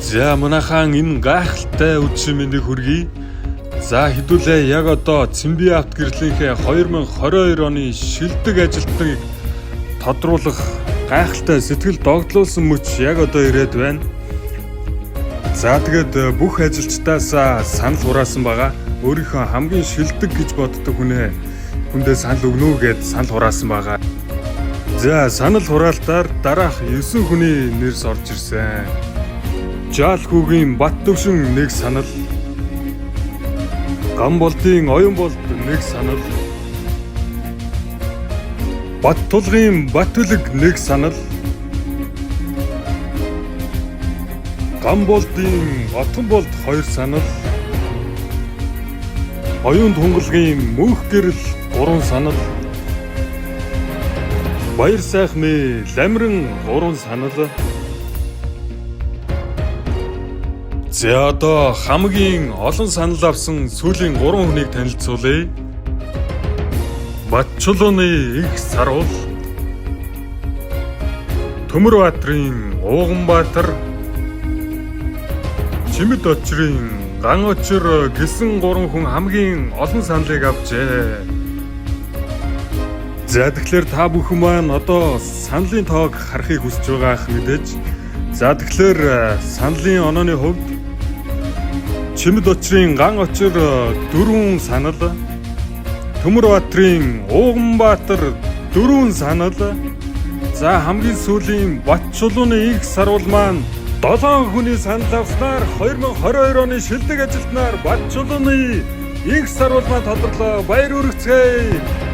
За манайхан энэ гайхалтай үдшийн мэндийг хүргэе. За хэдүүлээ яг одоо Цэмбий авт гэрлийнхээ 2022 оны шилдэг ажилтныг тодруулах гайхалтай сэтгэл догдлуулсан мөч яг одоо ирээд байна. За тэгээд бүх ажилчдаасаа санал хураасан байгаа. Өөрийнхөө хамгийн шилдэг гэж боддог хүндээ санал өгнө үү гэд санал хураасан байгаа. За санал хураалтаар дараах 9 хүний нэрс орж ирсэн. Жаал хүүгийн Бат төвшин нэг санал, Гамболдын Оюн болд нэг санал, Бат тулгын Батүлэг нэг санал, Гамболдын Отон болд 2 санал, Оюун тунгалгийн Мөнх гэрэл 3 санал, Баяр сайхны Ламиран 3 санал. За одоо хамгийн олон санал авсан сүүлийн 3 хүнийг танилцуулъя. Батчулууны их сарвал, Төмөрбаатрын Ууганбаатар, Чимэд очрын Ган очир гэсэн 3 хүн хамгийн олон саналыг авчээ. За тэгэхээр та бүхэн маань одоо саналын тоог харахыг хүсэж байгаах мэдээж. За тэгэхээр саналын онооны хувьд Чимэд очрын Ган очир 4 санал, Төмөрбаатрын Ууганбаатар 4 санал, за хамгийн сүүлийн Батчулууны их сарвал маань 7 хүний санал авснаар 2022 оны шилдэг ажилтнаар Батчулууны их сарвал маань тодорлоо. Баяр хүргэцгээе.